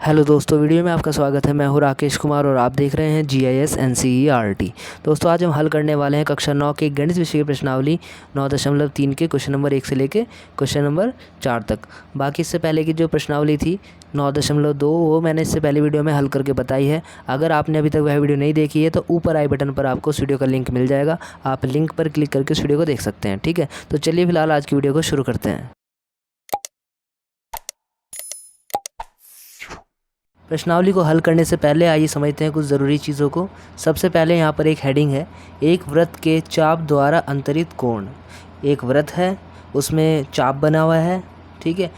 Hello दोस्तों, video में आपका स्वागत है। मैं हूं राकेश कुमार और आप देख रहे हैं GIS NCERT। दोस्तों, आज हम हल करने वाले हैं कक्षा 9 के गणित विषय की प्रश्नावली 9.3 के क्वेश्चन नंबर 1 से लेके क्वेश्चन नंबर 4 तक। बाकी इससे पहले की जो प्रश्नावली थी 9.2 वो मैंने इससे पहले वीडियो में हल करके बताई है। अगर आपने अभी तक वह वीडियो नहीं देखी है तो ऊपर आई बटन पर आपको उस वीडियो का लिंक मिल जाएगा। आप लिंक पर क्लिक करके उस वीडियो को देख सकते हैं। ठीक है, तो चलिए फिलहाल आज की वीडियो को शुरू करते हैं। प्रश्नावली को हल करने से पहले आइए समझते हैं कुछ ज़रूरी चीज़ों को। सबसे पहले यहाँ पर एक हेडिंग है, एक वृत्त के चाप द्वारा अंतरित कोण। एक वृत्त है, उसमें चाप बना हुआ है, ठीक है,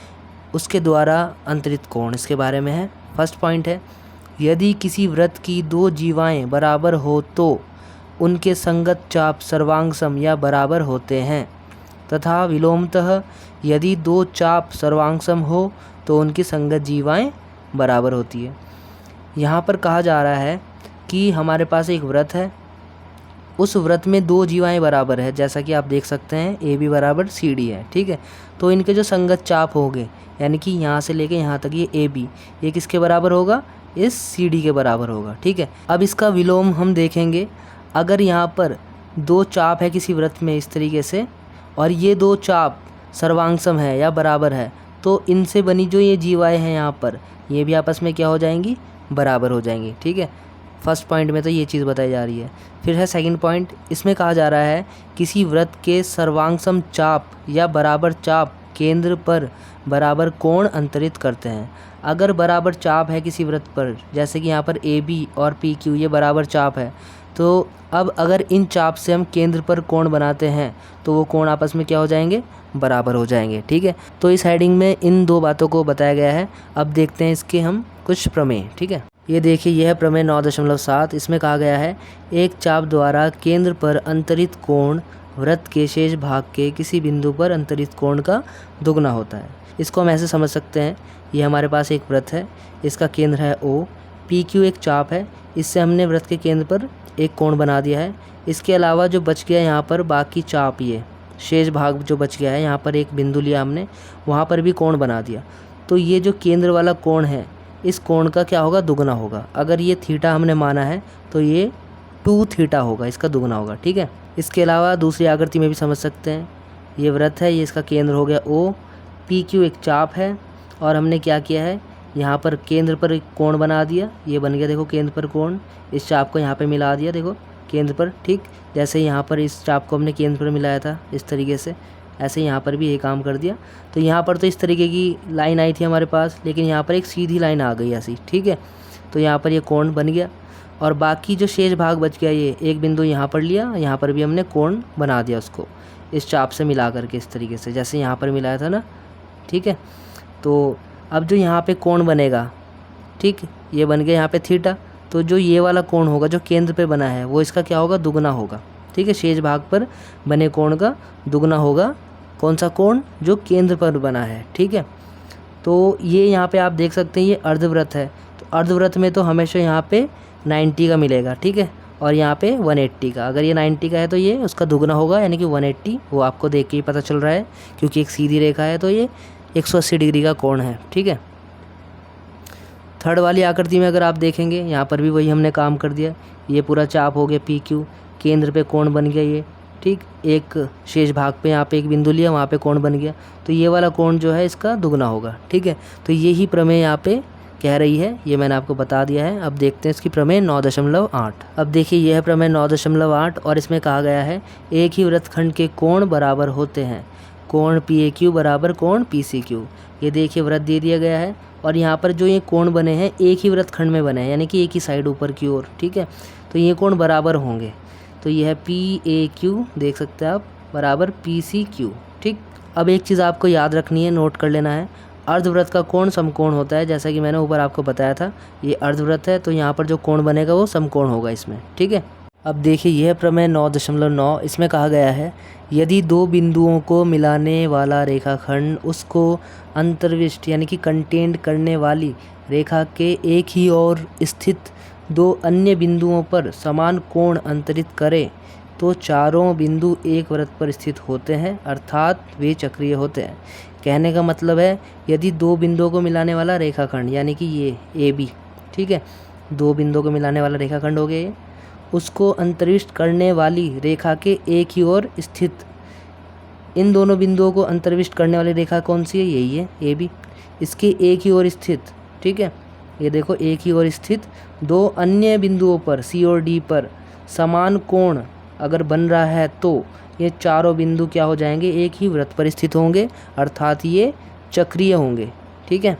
उसके द्वारा अंतरित कोण इसके बारे में है। फर्स्ट पॉइंट है, यदि किसी वृत्त की दो जीवाएँ बराबर हो तो उनके संगत चाप सर्वांगसम या बराबर होते हैं, तथा विलोमतः यदि दो चाप सर्वांगसम हो तो उनकी संगत जीवाएँ बराबर होती है। यहाँ पर कहा जा रहा है कि हमारे पास एक वृत्त है, उस वृत्त में दो जीवाएँ बराबर है, जैसा कि आप देख सकते हैं AB बराबर CD है, ठीक है। तो इनके जो संगत चाप होंगे, यानी कि यहाँ से लेके यहाँ तक ये AB, ये किसके बराबर होगा, इस CD के बराबर होगा, ठीक है। अब इसका विलोम हम देखेंगे। अगर यहाँ पर दो चाप है किसी वृत्त में इस तरीके से, और ये दो चाप सर्वांगसम है या बराबर है, तो इनसे बनी जो ये जीवाएँ हैं यहाँ पर, ये भी आपस में क्या हो जाएंगी, बराबर हो जाएंगी, ठीक है। फर्स्ट पॉइंट में तो ये चीज़ बताई जा रही है। फिर है सेकंड पॉइंट, इसमें कहा जा रहा है किसी वृत्त के सर्वांगसम चाप या बराबर चाप केंद्र पर बराबर कोण अंतरित करते हैं। अगर बराबर चाप है किसी वृत्त पर, जैसे कि यहाँ पर AB और PQ ये बराबर चाप है, तो अब अगर इन चाप से हम केंद्र पर कोण बनाते हैं तो वो कोण आपस में क्या हो जाएंगे, बराबर हो जाएंगे, ठीक है। तो इस हेडिंग में इन दो बातों को बताया गया है। अब देखते हैं इसके हम कुछ प्रमेय, ठीक है। ये देखिए, यह है प्रमेय 9.7। इसमें कहा गया है एक चाप द्वारा केंद्र पर अंतरित कोण वृत्त के शेष भाग के किसी बिंदु पर अंतरित कोण का दुगना होता है। इसको हम ऐसे समझ सकते हैं, ये हमारे पास एक वृत्त है, इसका केंद्र है O, PQ एक चाप है, इससे हमने वृत्त के केंद्र पर एक कोण बना दिया है। इसके अलावा जो बच गया यहाँ पर बाकी चाप, ये शेष भाग जो बच गया है, यहाँ पर एक बिंदु लिया हमने, वहाँ पर भी कोण बना दिया। तो ये जो केंद्र वाला कोण है, इस कोण का क्या होगा, दुगना होगा। अगर ये थीटा हमने माना है तो ये 2 थीटा होगा, इसका दुगना होगा, ठीक है। इसके अलावा दूसरी आकृति में भी समझ सकते हैं, ये वृत्त है, ये इसका केंद्र हो गया O, PQ एक चाप है, और हमने क्या किया है, यहाँ पर केंद्र पर एक कोण बना दिया, ये बन गया देखो केंद्र पर कोण। इस चाप को यहाँ पे मिला दिया देखो केंद्र पर, ठीक। जैसे यहाँ पर इस चाप को हमने केंद्र पर मिलाया था इस तरीके से, ऐसे यहाँ पर भी ये काम कर दिया। तो यहाँ पर तो इस तरीके की लाइन आई थी हमारे पास, लेकिन यहाँ पर एक सीधी लाइन आ गई ऐसी, ठीक है। तो यहाँ पर ये कोण बन गया, और बाकी जो शेष भाग बच गया, ये एक बिंदु यहाँ पर लिया, यहाँ पर भी हमने कोण बना दिया उसको इस चाप से मिला करके इस तरीके से, जैसे यहाँ पर मिलाया था ना, ठीक है। तो अब जो यहाँ पे कोण बनेगा, ठीक, ये बन गया यहाँ पे थीटा, तो जो ये वाला कोण होगा जो केंद्र पे बना है, वो इसका क्या होगा, दुगना होगा, ठीक है। शेष भाग पर बने कोण का दुगना होगा। कौन सा कोण, जो केंद्र पर बना है, ठीक है। तो ये यहाँ पे आप देख सकते हैं ये अर्धवृत्त है, तो अर्धवृत्त में तो हमेशा यहाँ पे 90 का मिलेगा, ठीक है, और यहाँ पे 180 का। अगर ये 90 का है तो ये उसका दुगना होगा, यानी कि 180। वो आपको देख के ही पता चल रहा है, क्योंकि एक सीधी रेखा है तो ये 180 डिग्री का कोण है, ठीक है। थर्ड वाली आकृति में अगर आप देखेंगे, यहाँ पर भी वही हमने काम कर दिया। ये पूरा चाप हो गया PQ, केंद्र पे कोण बन गया ये, ठीक। एक शेष भाग पे यहाँ पे एक बिंदु लिया, वहाँ पे कोण बन गया, तो ये वाला कोण जो है इसका दुगना होगा, ठीक है। तो ये ही प्रमेय यहाँ पे कह रही है, ये मैंने आपको बता दिया है। अब देखते हैं इसकी प्रमेय 9.8। अब देखिए, यह है प्रमेय 9.8, और इसमें कहा गया है एक ही वृत्तखंड के कोण बराबर होते हैं। कोण PAQ बराबर कोण PCQ। ये देखिए वृत्त दे दिया गया है, और यहाँ पर जो ये कोण बने हैं एक ही वृत्तखंड में बने हैं, यानी कि एक ही साइड ऊपर की ओर, ठीक है। तो ये कोण बराबर होंगे, तो ये है PAQ, देख सकते हैं आप, बराबर PCQ, ठीक। अब एक चीज़ आपको याद रखनी है, नोट कर लेना है, अर्धवृत्त का कोण समकोण होता है, जैसा कि मैंने ऊपर आपको बताया था। ये अर्धवृत्त है, तो यहाँ पर जो कोण बनेगा वो समकोण होगा इसमें, ठीक है। अब देखिए, यह प्रमेय 9.9, इसमें कहा गया है यदि दो बिंदुओं को मिलाने वाला रेखाखंड उसको अंतर्विष्ट यानी कि कंटेंट करने वाली रेखा के एक ही ओर स्थित दो अन्य बिंदुओं पर समान कोण अंतरित करे तो चारों बिंदु एक वृत्त पर स्थित होते हैं, अर्थात वे चक्रीय होते हैं। कहने का मतलब है यदि दो बिंदुओं को मिलाने वाला रेखाखंड, यानी कि ये ए बी, ठीक है, दो बिंदुओं को मिलाने वाला रेखाखंड हो गया ये, उसको अंतरिष्ट करने वाली रेखा के एक ही ओर स्थित, इन दोनों बिंदुओं को अंतर्विष्ट करने वाली रेखा कौन सी है, यही है ए बी, इसके एक ही ओर स्थित, ठीक है, ये देखो एक ही ओर स्थित दो अन्य बिंदुओं पर सी और डी पर समान कोण अगर बन रहा है तो ये चारों बिंदु क्या हो जाएंगे, एक ही वृत्त पर स्थित होंगे, अर्थात ये चक्रीय होंगे, ठीक है।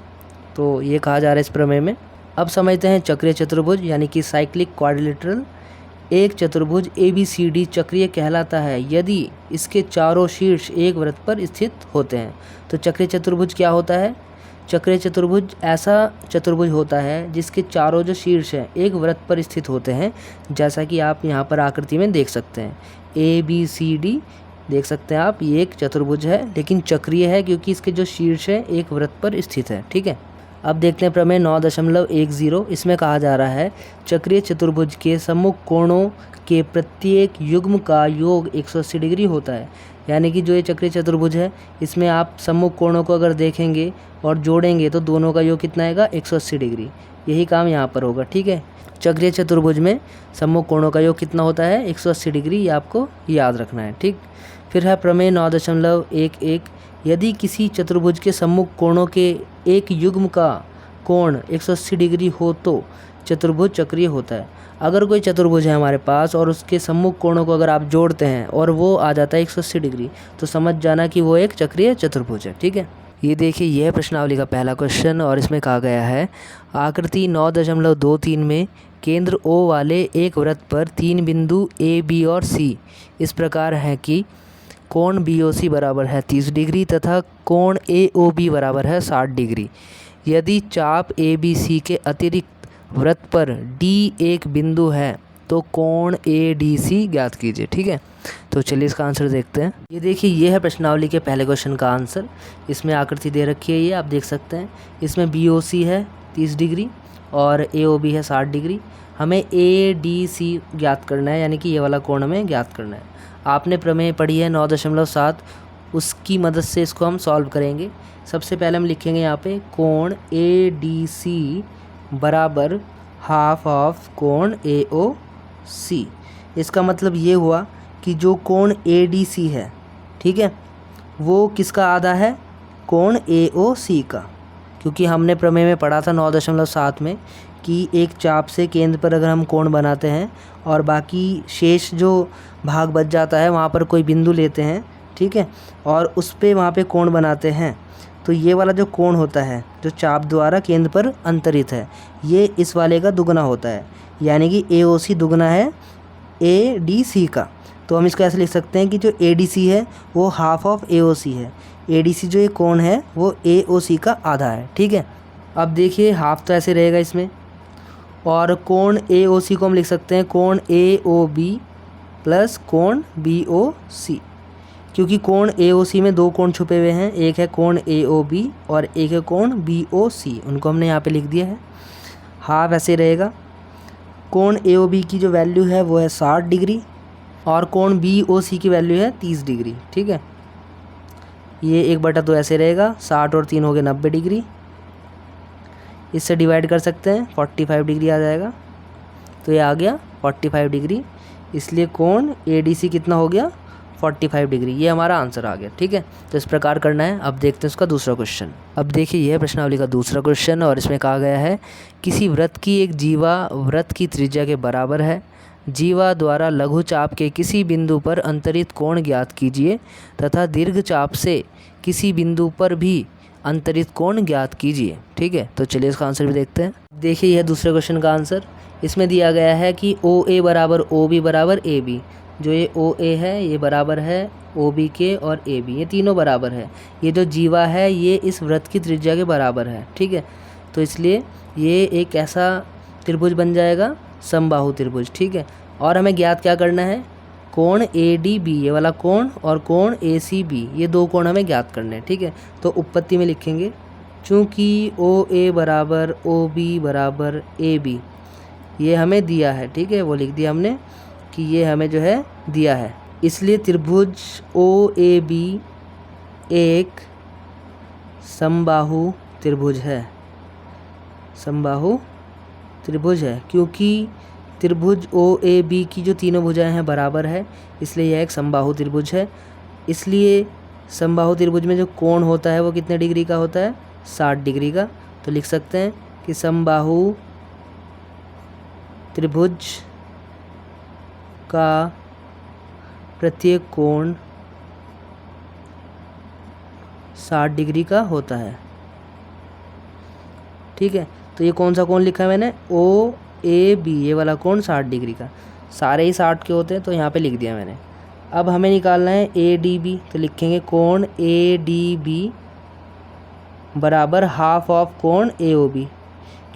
तो ये कहा जा रहा है इस प्रमेय में। अब समझते हैं चक्रीय चतुर्भुज यानी कि साइक्लिक क्वाड्रिलेटरल। एक चतुर्भुज ABCD चक्रीय कहलाता है यदि इसके चारों शीर्ष एक वृत्त पर स्थित होते हैं। तो चक्रीय चतुर्भुज क्या होता है, चक्रीय चतुर्भुज ऐसा चतुर्भुज होता है जिसके चारों जो शीर्ष हैं एक वृत्त पर स्थित होते हैं, जैसा कि आप यहाँ पर आकृति में देख सकते हैं ABCD देख सकते हैं आप, ये एक चतुर्भुज है लेकिन चक्रीय है क्योंकि इसके जो शीर्ष है एक वृत्त पर स्थित है, ठीक है। अब देखते हैं प्रमेय 9.10। इसमें कहा जा रहा है चक्रीय चतुर्भुज के सम्मुख कोणों के प्रत्येक युग्म का योग 180 डिग्री होता है। यानी कि जो ये चक्रीय चतुर्भुज है इसमें आप सम्मुख कोणों को अगर देखेंगे और जोड़ेंगे तो दोनों का योग कितना आएगा, 180 डिग्री। यही काम यहाँ पर होगा, ठीक है। चक्रीय चतुर्भुज में सम्मुख कोणों का योग कितना होता है, 180 डिग्री, ये आपको याद रखना है, ठीक। फिर है प्रमेय 9.11। यदि किसी चतुर्भुज के सम्मुख कोणों के एक युग्म का कोण 180 डिग्री हो तो चतुर्भुज चक्रीय होता है। अगर कोई चतुर्भुज है हमारे पास और उसके सम्मुख कोणों को अगर आप जोड़ते हैं और वो आ जाता है 180 डिग्री, तो समझ जाना कि वो एक चक्रीय चतुर्भुज है, ठीक है। ये देखिए यह प्रश्नावली का पहला क्वेश्चन और इसमें कहा गया है आकृति 9.23 में केंद्र O वाले एक वृत्त पर तीन बिंदु A, B और C इस प्रकार है कि कोण BOC बराबर है 30 डिग्री तथा कोण AOB बराबर है 60 डिग्री। यदि चाप ABC के अतिरिक्त वृत्त पर D एक बिंदु है तो कोण ADC ज्ञात कीजिए, ठीक है। तो चलिए इसका आंसर देखते हैं। ये देखिए ये है प्रश्नावली के पहले क्वेश्चन का आंसर। इसमें आकृति दे रखी है, ये आप देख सकते हैं। इसमें BOC है 30 डिग्री और AOB है 60 डिग्री। हमें ADC ज्ञात करना है, यानी कि ये वाला कोण हमें ज्ञात करना है। आपने प्रमेय पढ़ी है 9.7, उसकी मदद से इसको हम सॉल्व करेंगे। सबसे पहले हम लिखेंगे यहाँ पे कोण ADC बराबर हाफ ऑफ कोण AOC। इसका मतलब ये हुआ कि जो कोण ADC है, ठीक है, वो किसका आधा है, कोण AOC का। क्योंकि हमने प्रमेय में पढ़ा था 9.7 में कि एक चाप से केंद्र पर अगर हम कोण बनाते हैं और बाकी शेष जो भाग बच जाता है वहाँ पर कोई बिंदु लेते हैं, ठीक है, और उस पे वहाँ पे कोण बनाते हैं, तो ये वाला जो कोण होता है जो चाप द्वारा केंद्र पर अंतरित है, ये इस वाले का दुगना होता है। यानी कि AOC दुगना है ADC का। तो हम इसको ऐसे लिख सकते हैं कि जो ADC है वो हाफ ऑफ AOC है। ADC जो ये कोण है वो AOC का आधा है, ठीक है। अब देखिए हाफ तो ऐसे रहेगा इसमें, और कोण AOC को हम लिख सकते हैं कोण AOB प्लस कोण BOC। क्योंकि कोण AOC में दो कोण छुपे हुए हैं, एक है कोण AOB और एक है कोण BOC, उनको हमने यहाँ पे लिख दिया है। हाफ ऐसे रहेगा। कोण AOB की जो वैल्यू है वो है 60 डिग्री और कोण BOC की वैल्यू है 30 डिग्री, ठीक है। ये 1/2 ऐसे रहेगा, 60 और 3 हो गए 90 डिग्री। इससे डिवाइड कर सकते हैं, 45 डिग्री आ जाएगा। तो ये आ गया 45 डिग्री, इसलिए कोण ADC कितना हो गया, 45 डिग्री। ये हमारा आंसर आ गया, ठीक है। तो इस प्रकार करना है। अब देखते हैं उसका दूसरा क्वेश्चन। अब देखिए यह प्रश्नावली का दूसरा क्वेश्चन और इसमें कहा गया है किसी वृत्त की एक जीवा वृत्त की त्रिज्या के बराबर है। जीवा द्वारा लघु चाप के किसी बिंदु पर अंतरित कोण ज्ञात कीजिए तथा दीर्घ चाप से किसी बिंदु पर भी अंतरित कोण ज्ञात कीजिए, ठीक है। तो चलिए इसका आंसर भी देखते हैं। देखिए यह दूसरे क्वेश्चन का आंसर। इसमें दिया गया है कि OA बराबर OB बराबर AB। जो ये OA है ये बराबर है OB के और AB, ये तीनों बराबर है। ये जो जीवा है ये इस वृत्त की त्रिज्या के बराबर है, ठीक है। तो इसलिए ये एक ऐसा त्रिभुज बन जाएगा, समबाहु त्रिभुज, ठीक है। और हमें ज्ञात क्या करना है, कोण ADB ये वाला कोण और कोण ACB ये दो कोण हमें ज्ञात करने हैं, ठीक है। तो उपपत्ति में लिखेंगे चूँकि OA बराबर OB बराबर AB ये हमें दिया है, ठीक है, वो लिख दिया हमने कि ये हमें जो है दिया है। इसलिए त्रिभुज OAB एक समबाहु त्रिभुज है, समबाहु त्रिभुज है, क्योंकि त्रिभुज ओ ए बी की जो तीनों भुजाएं हैं बराबर है, इसलिए यह एक समबाहु त्रिभुज है। इसलिए समबाहु त्रिभुज में जो कोण होता है वो कितने डिग्री का होता है? 60 डिग्री का। तो लिख सकते हैं कि समबाहु त्रिभुज का प्रत्येक कोण 60 डिग्री का होता है। ठीक है, तो ये कौन सा कोण लिखा है मैंने? ओ ए बी, ये वाला कोण 60 डिग्री का। सारे ही 60 के होते हैं तो यहाँ पे लिख दिया मैंने। अब हमें निकालना है ए डी बी, तो लिखेंगे कोण ए डी बी बराबर हाफ ऑफ कोण ए ओ बी,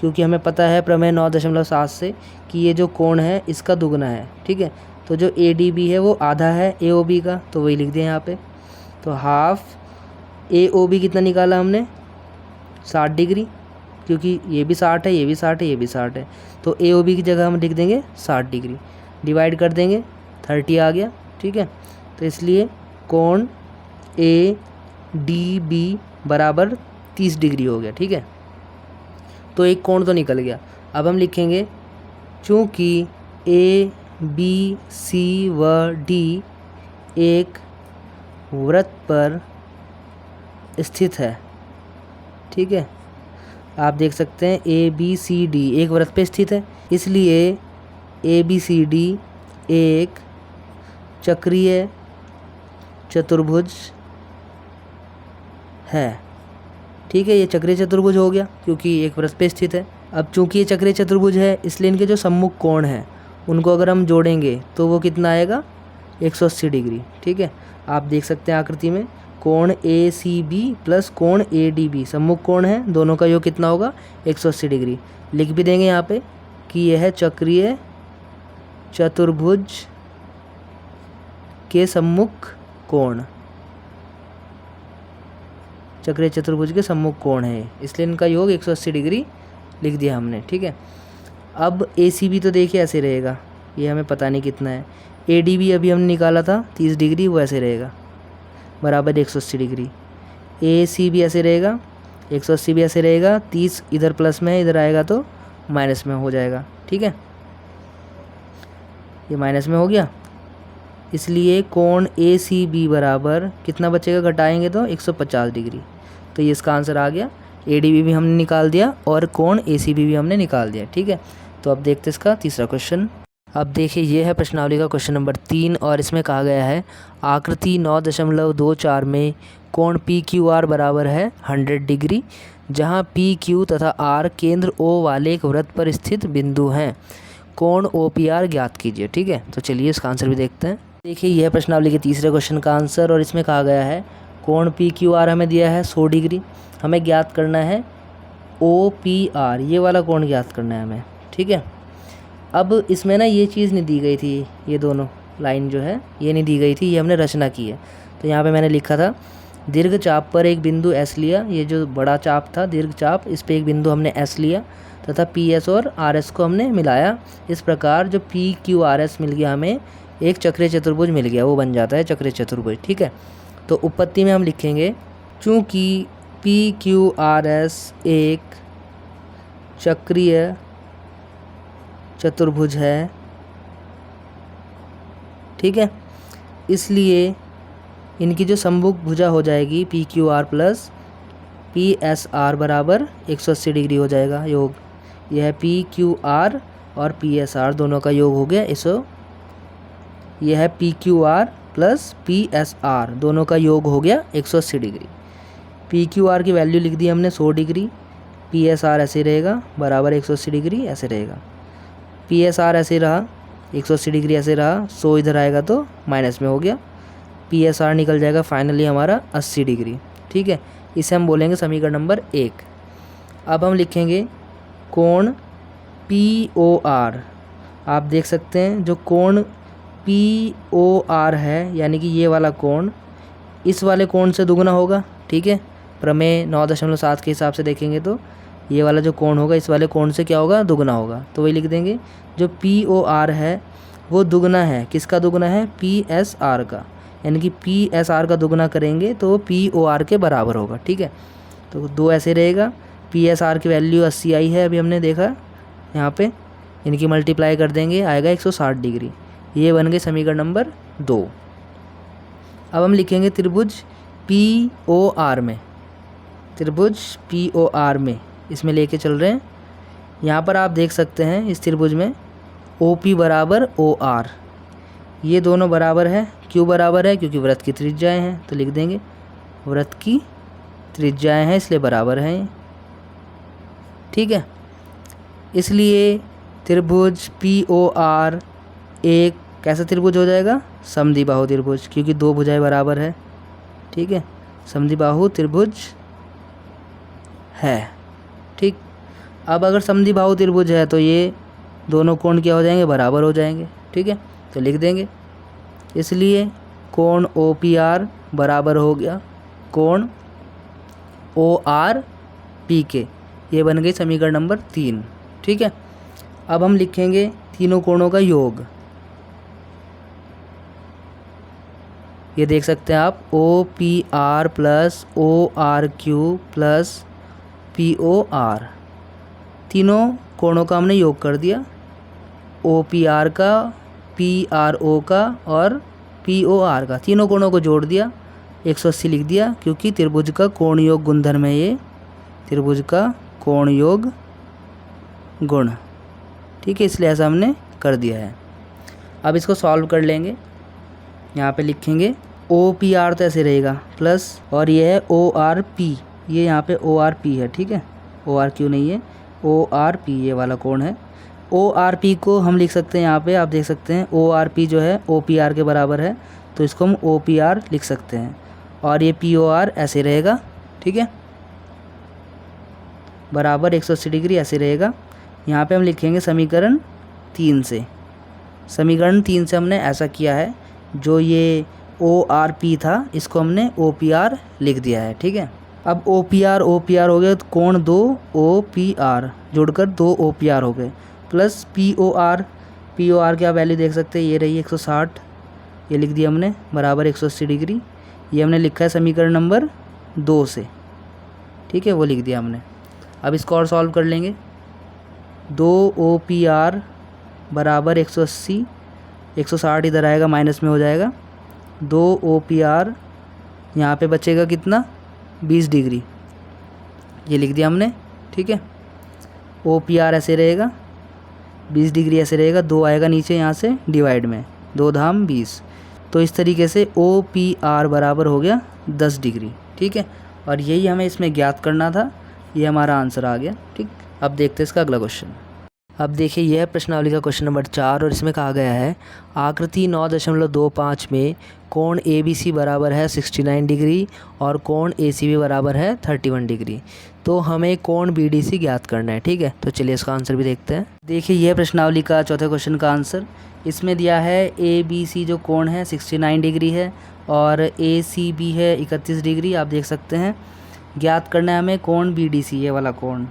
क्योंकि हमें पता है प्रमेय 9.7 से कि ये जो कोण है इसका दुगना है। ठीक है, तो जो ए डी बी है वो आधा है ए ओ बी का, तो वही लिख दिया यहाँ पे। तो हाफ ए ओ बी कितना निकाला हमने? 60 डिग्री, क्योंकि ये भी 60 है, ये भी 60 है, ये भी 60 है, तो ए ओ बी की जगह हम लिख देंगे 60 डिग्री। डिवाइड कर देंगे, 30 आ गया। ठीक है, तो इसलिए कोण ए डी बी बराबर 30 डिग्री हो गया। ठीक है, तो एक कोण तो निकल गया। अब हम लिखेंगे चूँकि ए बी सी व डी एक वृत्त पर स्थित है। ठीक है, आप देख सकते हैं ए बी सी डी एक वृत्त पे स्थित है, इसलिए ए बी सी डी एक चक्रीय चतुर्भुज है। ठीक है, ये चक्रीय चतुर्भुज हो गया क्योंकि एक वृत्त पे स्थित है। अब चूंकि ये चक्रीय चतुर्भुज है इसलिए इनके जो सम्मुख कोण हैं उनको अगर हम जोड़ेंगे तो वो कितना आएगा? 180 डिग्री। ठीक है, आप देख सकते हैं आकृति में कोण ए सी बी प्लस कोण ए डी बी सम्मुख कोण है, दोनों का योग कितना होगा? 180 डिग्री। लिख भी देंगे यहाँ पे कि यह है चक्रीय चतुर्भुज के सम्मुख कोण, चक्रीय चतुर्भुज के सम्मुख कोण है, इसलिए इनका योग 180 डिग्री लिख दिया हमने। ठीक है, अब ए सी बी तो देखिए ऐसे रहेगा, ये हमें पता नहीं कितना है। ए डी बी अभी हमने निकाला था 30 डिग्री, वो ऐसे रहेगा बराबर 180 डिग्री। ए सी बी ऐसे रहेगा, 180 भी ऐसे रहेगा, 30 इधर प्लस में है, इधर आएगा तो माइनस में हो जाएगा। ठीक है, ये माइनस में हो गया, इसलिए कोण ए सी बी बराबर कितना बचेगा? घटाएंगे तो 150 डिग्री। तो ये इसका आंसर आ गया। ए डी बी भी हमने निकाल दिया और कोण ए सी बी भी हमने निकाल दिया। ठीक है, तो अब देखते हैं इसका तीसरा क्वेश्चन। अब देखिए, ये है प्रश्नावली का क्वेश्चन नंबर 3 और इसमें कहा गया है आकृति 9.24 में कोण पी क्यू आर बराबर है 100 डिग्री, जहां पी क्यू तथा आर केंद्र ओ वाले एक वृत्त पर स्थित बिंदु हैं। कोण ओ पी आर ज्ञात कीजिए। ठीक है, तो चलिए इसका आंसर भी देखते हैं। देखिए, यह प्रश्नावली के तीसरे क्वेश्चन का आंसर और इसमें कहा गया है कोण पी क्यू आर हमें दिया है 100 डिग्री, हमें ज्ञात करना है ओ पी आर, ये वाला कोण ज्ञात करना है हमें। ठीक है, अब इसमें ना ये चीज़ नहीं दी गई थी, ये दोनों लाइन जो है ये नहीं दी गई थी, ये हमने रचना की है। तो यहाँ पे मैंने लिखा था दीर्घ चाप पर एक बिंदु एस लिया, ये जो बड़ा चाप था दीर्घ चाप, इस पर एक बिंदु हमने एस लिया तथा पी एस और आर एस को हमने मिलाया। इस प्रकार जो पी क्यू आर एस मिल गया, हमें एक चक्रीय चतुर्भुज मिल गया, वो बन जाता है चक्रीय चतुर्भुज। ठीक है, तो उत्पत्ति में हम लिखेंगे चूँकि पी क्यू आर एस एक चक्रीय चतुर्भुज है, ठीक है, इसलिए इनकी जो सम्मुख भुजा हो जाएगी P Q R plus P S R बराबर 180 डिग्री हो जाएगा योग। यह है पी क्यू आर और पी एस आर दोनों का योग हो गया इसो, यह है P Q R plus P S R दोनों का योग हो गया 180 डिग्री। पी क्यू आर की वैल्यू लिख दी हमने 100 डिग्री, पी एस आर ऐसे रहेगा बराबर 180 डिग्री ऐसे रहेगा, पी एस आर ऐसे रहा 180 डिग्री ऐसे रहा, 100 इधर आएगा तो माइनस में हो गया, पी एस आर निकल जाएगा फाइनली हमारा 80 डिग्री। ठीक है, इसे हम बोलेंगे समीकरण नंबर 1। अब हम लिखेंगे कोण पी ओ आर, आप देख सकते हैं जो कोण पी ओ आर है यानी कि ये वाला कोण इस वाले कोण से दुगना होगा। ठीक है, प्रमेय 9.7 के हिसाब से देखेंगे तो ये वाला जो कोण होगा इस वाले कोण से क्या होगा? दुगना होगा। तो वही लिख देंगे जो पी ओ आर है वो दुगना है, किसका दुगना है? पी एस आर का, यानी कि पी एस आर का दुगना करेंगे तो पी ओ आर के बराबर होगा। ठीक है, तो 2 ऐसे रहेगा। PSR की वैल्यू 80 आई है, अभी हमने देखा यहाँ पे, इनकी मल्टीप्लाई कर देंगे, आएगा 160 डिग्री। ये बन गई समीकरण नंबर 2। अब हम लिखेंगे त्रिभुज POR में, त्रिभुज POR में इसमें लेके चल रहे हैं। यहाँ पर आप देख सकते हैं इस त्रिभुज में OP बराबर OR, ये दोनों बराबर है। क्यों बराबर है? क्योंकि वृत्त की त्रिज्याएँ हैं, तो लिख देंगे वृत्त की त्रिज्याएँ हैं इसलिए बराबर हैं। ठीक है, इसलिए त्रिभुज POR एक कैसा त्रिभुज हो जाएगा? समद्विबाहु त्रिभुज, क्योंकि 2 भुजाएं बराबर है। ठीक है, समद्विबाहु त्रिभुज है। ठीक, अब अगर समद्विबाहु त्रिभुज है तो ये दोनों कोण क्या हो जाएंगे? बराबर हो जाएंगे। ठीक है, तो लिख देंगे, इसलिए कोण OPR बराबर हो गया कोण ORPK। ये बन गई समीकरण नंबर 3। ठीक है, अब हम लिखेंगे तीनों कोणों का योग। ये देख सकते हैं आप, OPR plus ORQ plus POR, तीनों कोणों का हमने योग कर दिया। OPR का, PRO का और POR का, तीनों कोणों को जोड़ दिया, 180 लिख दिया, क्योंकि त्रिभुज का कोण योग गुणधर्म है ये, त्रिभुज का कोण योग गुण। ठीक है, इसलिए ऐसा हमने कर दिया है। अब इसको सॉल्व कर लेंगे। यहाँ पे लिखेंगे OPR तो ऐसे रहेगा प्लस, और ये है ORP, ये यहाँ पे ORP है। ठीक है, ORQ नहीं है, ORP ये वाला कोण है। ORP को हम लिख सकते हैं, यहाँ पे आप देख सकते हैं ORP जो है OPR के बराबर है, तो इसको हम OPR लिख सकते हैं। और ये POR ऐसे रहेगा। ठीक है, बराबर 180 डिग्री ऐसे रहेगा। यहाँ पे हम लिखेंगे समीकरण 3 से। समीकरण 3 से हमने ऐसा किया है, जो ये ORP था इसको हमने OPR लिख दिया है। ठीक है, अब OPR हो गया तो कोण 2 OPR जुड़कर 2 OPR हो गए, प्लस POR की आप वैल्यू देख सकते हैं, ये रही 160, ये लिख दिया हमने, बराबर 180 डिग्री। ये हमने लिखा है समीकरण नंबर 2 से। ठीक है, वो लिख दिया हमने। अब इसको और सॉल्व कर लेंगे। 2 OPR बराबर 180, 160 इधर आएगा, माइनस में हो जाएगा। 2 OPR यहाँ पे बचेगा कितना? 20 डिग्री, ये लिख दिया हमने। ठीक है, OPR ऐसे रहेगा, 20 डिग्री ऐसे रहेगा, 2 आएगा नीचे यहाँ से डिवाइड में, 2 धाम 20, तो इस तरीके से OPR बराबर हो गया 10 डिग्री। ठीक है, और यही हमें इसमें ज्ञात करना था, ये हमारा आंसर आ गया। ठीक, अब देखते हैं इसका अगला क्वेश्चन। अब देखिए, यह है प्रश्नावली का क्वेश्चन नंबर 4, और इसमें कहा गया है आकृति 9.25 में कोण ABC बराबर है 69 डिग्री और कोण ACB बराबर है 31 डिग्री। तो हमें कोण BDC ज्ञात करना है। ठीक है, तो चलिए इसका आंसर भी देखते हैं। देखिए, यह प्रश्नावली का चौथे क्वेश्चन का आंसर। इसमें दिया है ABC जो कोण है 69 डिग्री है और ACB है 31 डिग्री, आप देख सकते हैं। ज्ञात करना है हमें कोण BDC, ये वाला कोण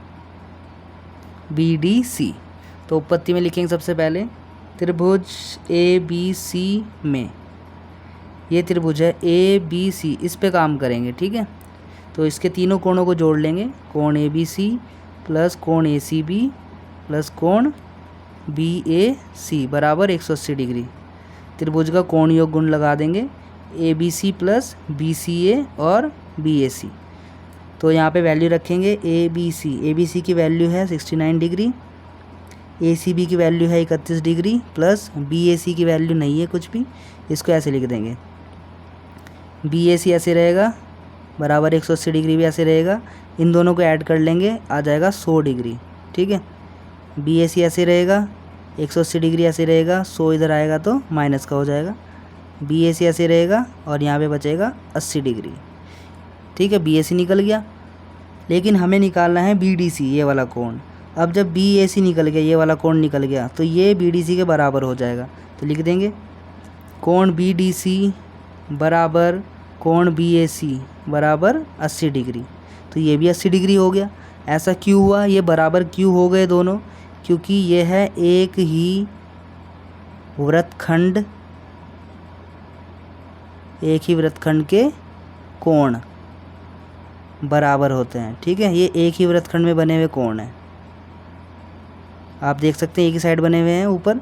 BDC। तो उत्पत्ति में लिखेंगे सबसे पहले त्रिभुज ABC में, ये त्रिभुज है ABC, इस पे काम करेंगे। ठीक है, तो इसके तीनों कोणों को जोड़ लेंगे, कोण ABC प्लस कोण ACB प्लस कोण BAC बराबर 180 डिग्री। त्रिभुज का कोण योग गुण लगा देंगे, ABC प्लस BCA और BAC। तो यहाँ पे वैल्यू रखेंगे ABC की वैल्यू है 69 डिग्री, ACB की वैल्यू है 31 डिग्री, प्लस BAC की वैल्यू नहीं है कुछ भी, इसको ऐसे लिख देंगे। BAC ऐसे रहेगा, बराबर 180 डिग्री भी ऐसे रहेगा, इन दोनों को ऐड कर लेंगे, आ जाएगा 100 डिग्री। ठीक है, BAC ऐसे रहेगा, 180 डिग्री ऐसे रहेगा, 100 इधर आएगा तो माइनस का हो जाएगा। BAC ऐसे रहेगा और यहाँ पे बचेगा 80 डिग्री। ठीक है, BAC निकल गया, लेकिन हमें निकालना है BDC, ये वाला कोण। अब जब BAC निकल गया, ये वाला कोण निकल गया, तो ये BDC के बराबर हो जाएगा। तो लिख देंगे कोण BDC बराबर कोण BAC बराबर 80 डिग्री। तो ये भी 80 डिग्री हो गया। ऐसा क्यों हुआ? ये बराबर क्यों हो गए दोनों? क्योंकि ये है एक ही वृत्तखंड, एक ही वृत्तखंड के कोण। बराबर होते हैं। ठीक है, ये एक ही वृत्तखंड में बने हुए कोण हैं। आप देख सकते हैं एक ही साइड बने हुए हैं ऊपर,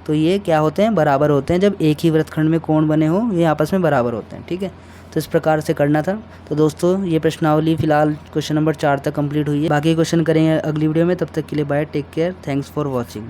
तो ये क्या होते हैं, बराबर होते हैं। जब एक ही वृत्तखंड में कोण बने हो ये आपस में बराबर होते हैं। ठीक है, तो इस प्रकार से करना था। तो दोस्तों ये प्रश्नावली फिलहाल क्वेश्चन नंबर 4 तक कंप्लीट हुई है। बाकी क्वेश्चन करेंगे अगली वीडियो में। तब तक के लिए bye, take care, thanks for watching.